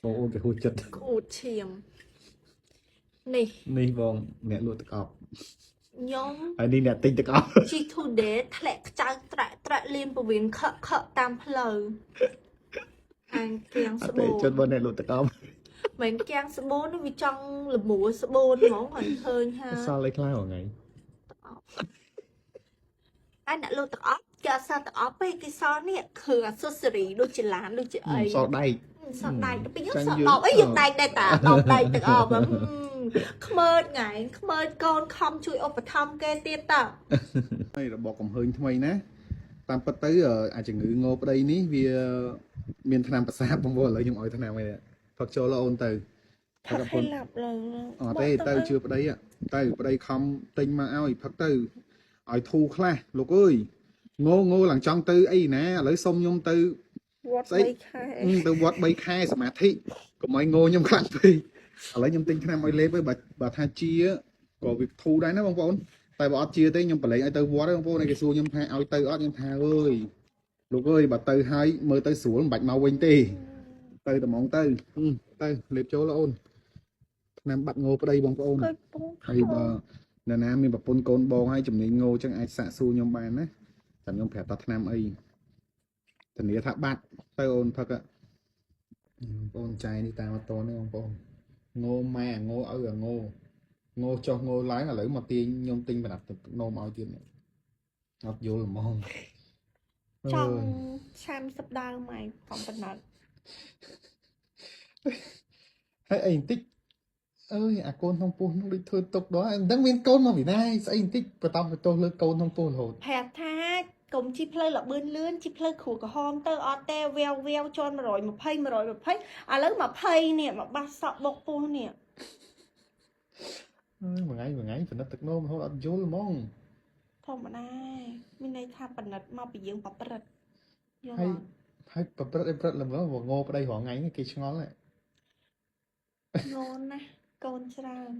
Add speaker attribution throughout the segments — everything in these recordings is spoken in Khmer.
Speaker 1: បងអូនទៅហួចចិត្ត
Speaker 2: ខូចឈាមនេះ
Speaker 1: នេះបងអ្នកលក់ទឹកអប់
Speaker 2: ខ្ញុំ
Speaker 1: ហើយនេះអ្នកទិញទឹកអប់
Speaker 2: ជី today ធ្លាក់ខ្ចៅត្រាក់លៀនពវៀនខកតាមផ្លូវអាងគៀងស្បូន
Speaker 1: ចិត្តបងអ្នកលក់ទឹកអប់
Speaker 2: មិនគៀងស្បូនវាចង់លមួស្បូនហ្មងគាត់ឃើញហើយ
Speaker 1: សល់អីខ្លះហ្នឹង
Speaker 2: អាអ្នកលក់ទឹកអប់គេអត់សល់ទឹកអប់ទេគេសល់នេះគ្រឿងអាស៊ូសេរីដូចជាឡានដូចជាអី
Speaker 1: សល់ដែក
Speaker 2: សល់ដែកទៅយើងសល់ដបអីយើងដែកដែរតាដបដែកទឹកអប់ខ្មើតថ្ងៃខ្មើតកូនខំជួយឧបត្ថម្ភគេទៀតតើ
Speaker 1: ហើយរបបកំហើញថ្មីណាតាមពិតទៅអាចជំងឺងោប្តីនេះវាមានថ្នាំប្រសាទបងប្អូនឥឡូវខ្ញុំឲ្យថ្នាំឲ្យផឹកចូលអូនទៅ
Speaker 2: ផឹកឲ្យឡាប់ឡើង
Speaker 1: អត់ទេទៅជឿប្តីទៅប្តីខំទិញមកឲ្យផឹកទៅឲ្យធូរខ្លះលោកអើយងោឡើងចង់ទៅអីណាឥឡូវសុំខ្ញុំទៅ
Speaker 2: វត្ត3ខែ
Speaker 1: ទៅវត្ត3ខែសមាធិកុំឲ្យងោខ្ញុំខ្លាំងពេកឥឡូវខ្ញុំទិញថ្នាំឲ្យលេបទៅបើថាជាក៏វាធូរដែរណាបងប្អូនតែបើអត់ជាទេខ្ញុំប្រឡែងឲ្យទៅវត្តទេបងប្អូនគេសួរខ្ញុំថាឲ្យទៅអត់ខ្ញុំថាអើយលោកអើយបើទៅហើយមើលទៅស្រួលមិនបាច់មកវិញទេទៅតែហ្មងទៅលេបចូលអូនថ្នាំបាត់ងោប្តីបងប្អូនហើយបើអ្នកណាមានប្រពន្ធកូនបងហើយជំនាញងោចឹងអាចសាកសួរខ្ញុំបានណាតែខ្ញុំប្រាប់ថាថ្នាំអីធានាថាបាត់ទៅអូនផឹកបងប្អូនចាយនេះតាមអត់តនេះបងប្អូនងោម៉ែងោឪងោចុះងោឡើងឥឡូវមកទាញខ្ញុំទិញបណ្ដាប់នោមឲ្យទៀតអត់យល់ហ្មង
Speaker 2: ចង់30ដើមហើយកំប៉ុណ្ណាត់
Speaker 1: ហើយអីបន្តិចអើយអាកូនក្នុងពោះនោះដូចធ្វើទុកដល់មិនដឹងមានកូនមកពីណាស្អីបន្តិចបន្តទៅលើកូនក្នុងពោះរហូត
Speaker 2: ប្រាប់ថាកុំជីផ្លូវលបឿនលឿនជីផ្លូវគ្រូក្រហមទៅអត់ទេវាវជន់120ឥឡូវ20នេះមកបាសសក់បុកពោះនេះ
Speaker 1: មួយថ្ងៃពិនិត្យទឹកនោមរហូតអត់យល់ហ្មង
Speaker 2: ធម្មតាមានន័យថាពិនិត្យមកពីយើងប្រព្រឹត្ត
Speaker 1: យល់ហើយប្រព្រឹត្តអីប្រព្រឹត្តល្មើងោប្តីរងថ្ងៃនេះគេឆ្ងល់ហ៎
Speaker 2: ងន់ណាកូនច្រើន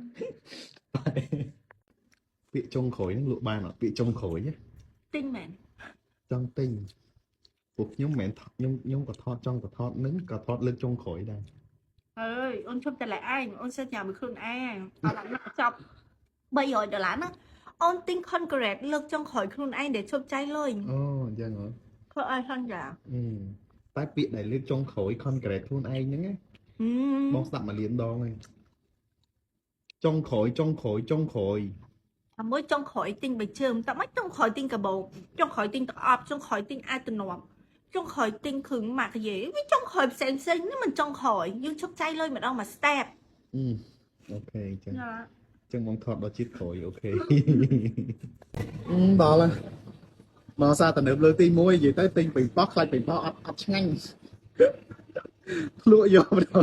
Speaker 1: ពាក្យចុងក្រោយហ្នឹងលក់បានអត់ពាក្យចុងក្រោយ
Speaker 2: ទិញមែន
Speaker 1: ចង់ទិញពួកខ្ញុំមិនមែនខ្ញុំក៏ថតចង់ក៏ថតនឹងក៏ថតលើកចុងក្រោយដែរ
Speaker 2: អើយអូនជប់តែឡែឯងអូនសិតញ៉ាំមួយខ្លួនឯងអត់ដាក់ចប់$300ណាអូនទិញ concrete លើកចុងក្រោយខ្លួនឯងដែលជប់ចាយលុយ
Speaker 1: អូអញ្ចឹងហ៎
Speaker 2: ធ្វើឲ្យហន់ចា
Speaker 1: តែពាក្យដែលលើកចុងក្រោយ concrete ខ្លួនឯងហ្នឹងណាបងស្ដាប់មួយលានដងហើយចុងក្រោយ
Speaker 2: អាមួយចុងក្រោយទិញ3ជើងតែមិនចុងក្រោយទិញកាបូបចុងក្រោយទិញទឹកអប់ចុងក្រោយទិញអាទំនាប់ចុងក្រោយទិញគ្រឿងម៉ាក់យេវាចុងក្រោយផ្សេងនេះមិនចុងក្រោយយើងជប់ចាយលុយម្ដងមួយ step
Speaker 1: អូខេអញ្ចឹងបងថតដល់ជាតិក្រោយអូខេដល់ហើយមកសារតំណើបលើទី1និយាយទៅទិញពេញប៉ោះខ្លាច់ពេញប៉ោះអត់ឆ្ងាញ់ភ្លក់យកម្ដងអ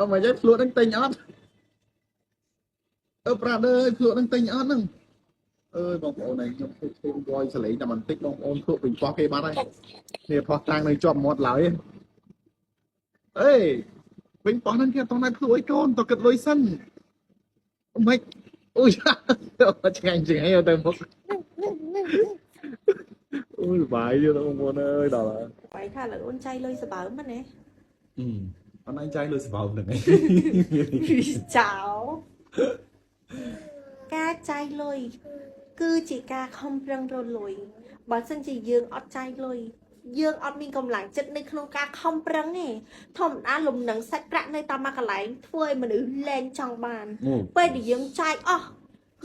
Speaker 1: ត់មកយកភ្លក់នឹងទិញអត់ប្រាត់អើយភ្លក់នឹងទិញអត់ហ្នឹងអើយបងប្អូនឯងខ្ញុំធ្វើវយសលេងតែបន្តិចបងប្អូនភ្លក់ពេញប៉ោះគេបាត់ហើយនេះផោះតាំងនៅជាប់មាត់ឡើយអេពេញប៉ោះហ្នឹងគេអត់តន់ឲ្យភ្លក់ឲ្យកូនតគិតលុយសិនមិនអូយឆ្ងាញ់ទៅមុខអូយបាយទៀតបងប្អូនអើយដល់ហើយ
Speaker 2: បាយថាលើអូនចាយលុយសបើមិនទេ
Speaker 1: អត់ឯងចាយលុយសបើហ្នឹងឯង
Speaker 2: ចោការចាយលុយគឺជាការខំប្រឹងរលុយបើមិនជាយើងអត់ចាយលុយយើងអត់មានកម្លាំងចិត្តនៅក្នុងការខំប្រឹងទេធម្មតាលំនឹងសាច់ប្រាក់នៅតាមមួយកន្លែងធ្វើឲ្យមនុស្សលែងចង់បានពេលដែលយើងចាយអស់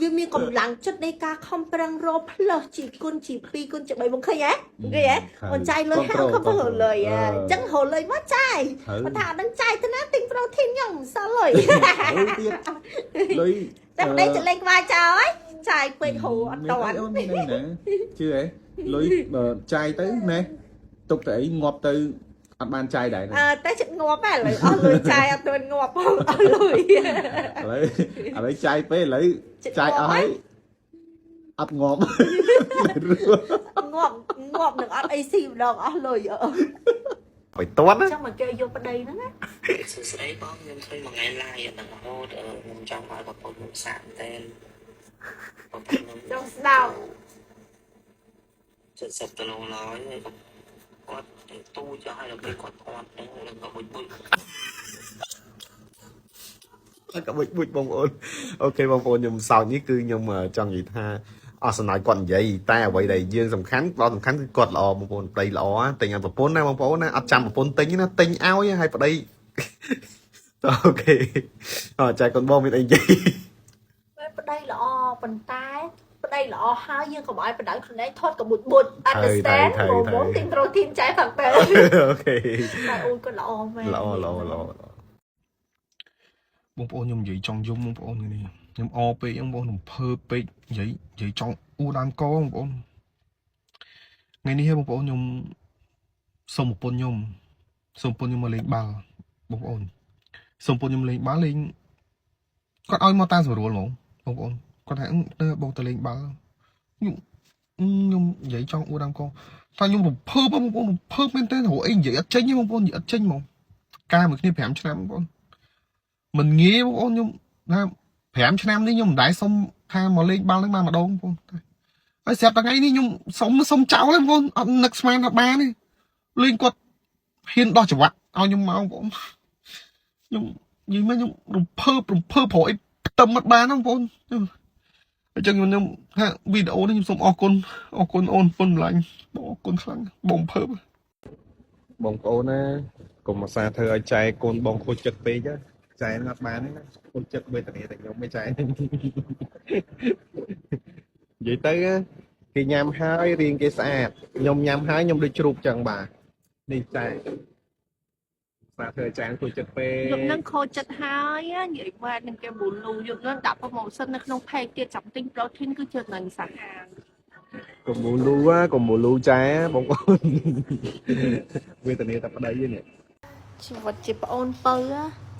Speaker 2: វាមានកម្លាំងចិត្តនៃការខំប្រឹងរកផ្លើសជាគុណជា2គុណជា3មកឃើញហ៎អូនចាយលុយហើយខំប្រឹងរលុយអញ្ចឹងរលុយមកចាយបើថាអត់ដឹងចាយទៅណាទិញប្រូធីនខ្ញុំមិនសល់លុយ
Speaker 1: ទៀតលុយ
Speaker 2: តែប្តីចលេងក្បាលចោលហើយចាយពេកហូរអត់តន់
Speaker 1: អូននេះណាជឿហ៎លុយចាយទៅណែទុកទៅអីងាប់ទៅអត់បានចាយដែរ
Speaker 2: តែចិត្តងាប់ហ៎ឥឡូវអស់លុយចាយអត់ទាន់ងាប់ផងអស់លុយ
Speaker 1: ឥឡូវចាយពេកឥឡូវចាយអស់ហើយអត់ងាប់
Speaker 2: ងាប់នឹងអត់អីស៊ីម្ដងអស់លុយ
Speaker 1: បើតន់
Speaker 2: ចឹងមកគេយកប្តីហ្នឹងណា
Speaker 3: សួស្ដីបងខ្ញុំឃើញមួយថ្ងៃឡាយដល់រហូតខ្ញុំចង់ឲ្យប្រពន្ធខ្ញុំសាកតែប្រពន្ធខ្ញុំ
Speaker 2: ចង់ស្ដាប់
Speaker 3: 70គីឡូឡើយគាត់ទូចឲ្យដល់ពេលគាត់ធាត់ហ្នឹងនឹងក៏បុយ
Speaker 4: các bụi bông ôn ok bông ôn nhầm sau ní cứ nhầm trong gì tha sau này còn vậy ta vậy đây dương sầm khánh cứ cột lò bông ôn đây lò tình anh bông na bông ôn na ăn chăm bông tính nó tinh áo hay vào đây ok trai con bông bên anh chị
Speaker 2: ប្តីល្អប៉ុន្តែប្តីល្អហើយយើងកុំឲ្យប្តីខ្លួនឯងថត់កបុតបុត understand មកទិញប្រូតេអ៊ីនចែកផងទៅ
Speaker 4: អូខេ
Speaker 2: តែអូនក៏ល្អមែន
Speaker 4: ល្អបងប្អូនខ្ញុំនិយាយចង់យំបងប្អូននេះខ្ញុំអពេកបងប្អូនខ្ញុំភើបពេកនិយាយចង់អ៊ូដើមកបងប្អូនថ្ងៃនេះបងប្អូនខ្ញុំសុំប្រពន្ធខ្ញុំមកលេងបាល់បងប្អូនសុំប្រពន្ធខ្ញុំលេងបាល់លេងគាត់ឲ្យមកតាមស្រួលហ្មងបងប្អូនគាត់ថាទៅបងទៅលេងបាល់ខ្ញុំនិយាយចង់អ៊ូដើមកតែខ្ញុំរំភើបបងប្អូនរំភើបមែនតើហៅអីនិយាយអត់ចេញទេបងប្អូននិយាយអត់ចេញហ្មងការមួយគ្នា5ឆ្នាំបងប្អូនមិនងាយបងប្អូនខ្ញុំថា5ឆ្នាំនេះខ្ញុំមិនដែលសុំថាមកលេងបាល់នឹងមកម្ដងបងប្អូនហើយស្រាប់តែថ្ងៃនេះខ្ញុំសុំចោលហ្នឹងបងប្អូនអត់នឹកស្មានថាបានទេលេងគាត់ហ៊ានដោះចង្វាក់ឲ្យខ្ញុំមកបងប្អូនខ្ញុំនិយាយមកខ្ញុំរំភើបព្រោះអីផ្ទឹមអត់បានបងប្អូនអញ្ចឹងខ្ញុំថាវីដេអូនេះខ្ញុំសូមអរគុណអូនពុនម្លាញ់បងអរគុណខ្លាំងបងភើបបងប្អូនណាកុំអាសាធ្វើឲ្យចែកកូនបងខូចចិត្តពេកចែកអត់បានទេណាខូចចិត្តវេទនាតែខ្ញុំមិនចែកនិយាយទៅគេញ៉ាំហើយរៀងគេស្អាតខ្ញុំញ៉ាំហើយខ្ញុំដូចជ្រូកចឹងបាទនេះចែកសាធ្វើឲ្យចែកខូចចិត្តពេក
Speaker 2: យកនឹងខូចចិត្តហើយនិយាយមកនឹងគេមូលូយកនឹងដាក់ promotion នៅក្នុង page ទៀតចាំទិញ protein គឺជឿនឹងសាហាវ
Speaker 4: កុំមូលូចែបងប្អូនវេទនាតែប្តីនេះ
Speaker 2: ជីវិតជាប្អូនពៅ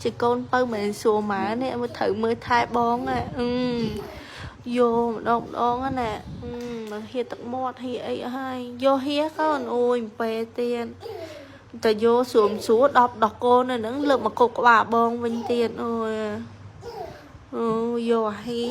Speaker 2: ជាកូនពៅមិនសួរម៉ែនេះមើលត្រូវមើលថែបងយកម្ដងណាមកហៀទឹកមាត់ហៀអីហើយយកហៀកូនអូយពេលទៀតតែយកស្រួមស្រួល10ដោះកូននៅហ្នឹងលើកមកគប់ក្បាលបងវិញទៀតអូយយកហៀ